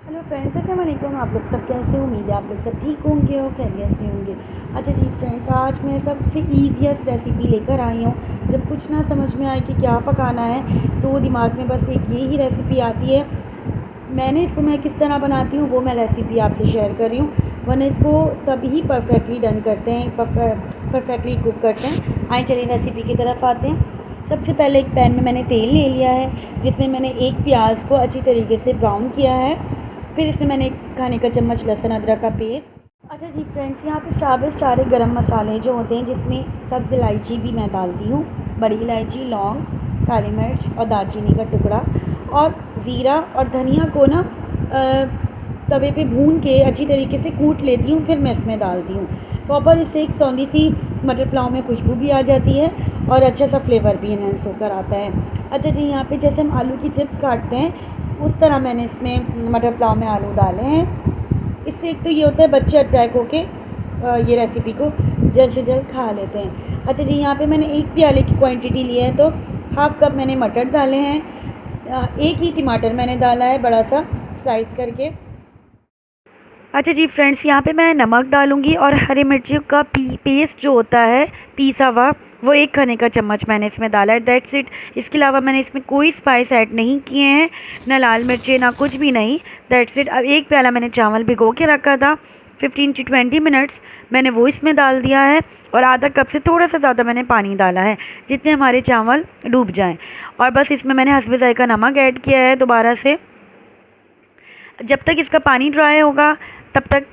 Hello friends, अस्सलाम वालेकुम। आप लोग सब कैसे हो? उम्मीद है आप लोग सब ठीक होंगे और खैरियत से होंगे। अच्छा जी फ्रेंड्स, आज मैं सबसे ईजीएस्ट रेसिपी लेकर आई हूँ। जब कुछ ना समझ में आए कि क्या पकाना है तो दिमाग में बस एक यही रेसिपी आती है। मैं किस तरह बनाती हूँ वो मैं रेसिपी आपसे शेयर कर रही हूँ, वरना इसको सभी परफेक्टली डन करते हैं, परफेक्टली कुक करते हैं। आइए चलिए रेसिपी की तरफ आते हैं। सबसे पहले एक पैन में मैंने तेल ले लिया है, जिसमें मैंने एक प्याज को अच्छी तरीके से ब्राउन किया है। फिर इसमें मैंने खाने का चम्मच लहसुन अदरक का पेस्ट। अच्छा जी फ्रेंड्स, यहाँ पे सारे गरम मसाले जो होते हैं, जिसमें सब्ज़ इलायची भी मैं डालती हूँ, बड़ी इलायची, लौंग, काली मिर्च और दालचीनी का टुकड़ा, और ज़ीरा और धनिया को ना तवे पे भून के अच्छी तरीके से कूट लेती हूँ। फिर मैं इसमें डालती हूँ प्रॉपर। इससे एक सौंधी सी मटर पुलाव में खुशबू भी आ जाती है और अच्छा सा फ्लेवर भी इन्हेंस होकर आता है। अच्छा जी, यहाँ पे जैसे हम आलू की चिप्स काटते हैं उस तरह मैंने इसमें मटर पुलाव में आलू डाले हैं। इससे एक तो ये होता है बच्चे अट्रैक्ट होके ये रेसिपी को जल्द से जल्द खा लेते हैं। अच्छा जी, यहाँ पे मैंने एक प्याले की क्वांटिटी ली है, तो हाफ़ कप मैंने मटर डाले हैं। एक ही टमाटर मैंने डाला है बड़ा सा स्लाइस करके। अच्छा जी फ्रेंड्स, यहाँ पे मैं नमक डालूँगी और हरी मिर्ची का पेस्ट जो होता है पीसा हुआ, वो एक खाने का चम्मच मैंने इसमें डाला है। That's it. इसके अलावा मैंने इसमें कोई स्पाइस ऐड नहीं किए हैं, ना लाल मिर्ची ना कुछ भी नहीं। That's it. अब एक प्याला मैंने चावल भिगो के रखा था 15 to 20 मिनट्स, मैंने वो इसमें डाल दिया है। और आधा कप से थोड़ा सा ज़्यादा मैंने पानी डाला है, जितने हमारे चावल डूब जाएँ। और बस इसमें मैंने हस्बे ज़ायक़ा नमक ऐड किया है दोबारा से। जब तक इसका पानी ड्राई होगा तब तक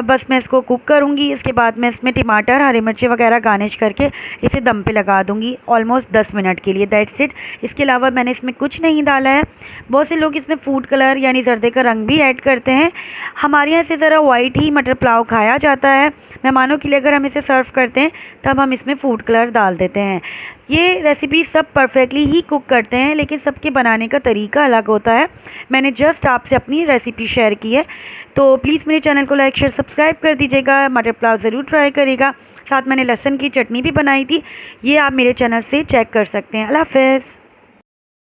बस मैं इसको कुक करूँगी। इसके बाद मैं इसमें टमाटर, हरी मिर्ची वगैरह गार्निश करके इसे दम पे लगा दूँगी ऑलमोस्ट 10 मिनट के लिए। That's it. इसके अलावा मैंने इसमें कुछ नहीं डाला है। बहुत से लोग इसमें फूड कलर यानी जर्दे का रंग भी ऐड करते हैं। हमारे यहाँ से ज़रा वाइट ही मटर पुलाव खाया जाता है। मेहमानों के लिए अगर हम इसे सर्व करते हैं तब हम इसमें फूड कलर डाल देते हैं। ये रेसिपी सब परफेक्टली ही कुक करते हैं, लेकिन सबके बनाने का तरीका अलग होता है। मैंने जस्ट आपसे अपनी रेसिपी शेयर की है, तो प्लीज़ मेरे चैनल को लाइक शेयर सब्सक्राइब कर दीजिएगा। मटर पुलाव ज़रूर ट्राई करिएगा। साथ मैंने लहसुन की चटनी भी बनाई थी, ये आप मेरे चैनल से चेक कर सकते हैं। अल्लाह हाफ़िज़।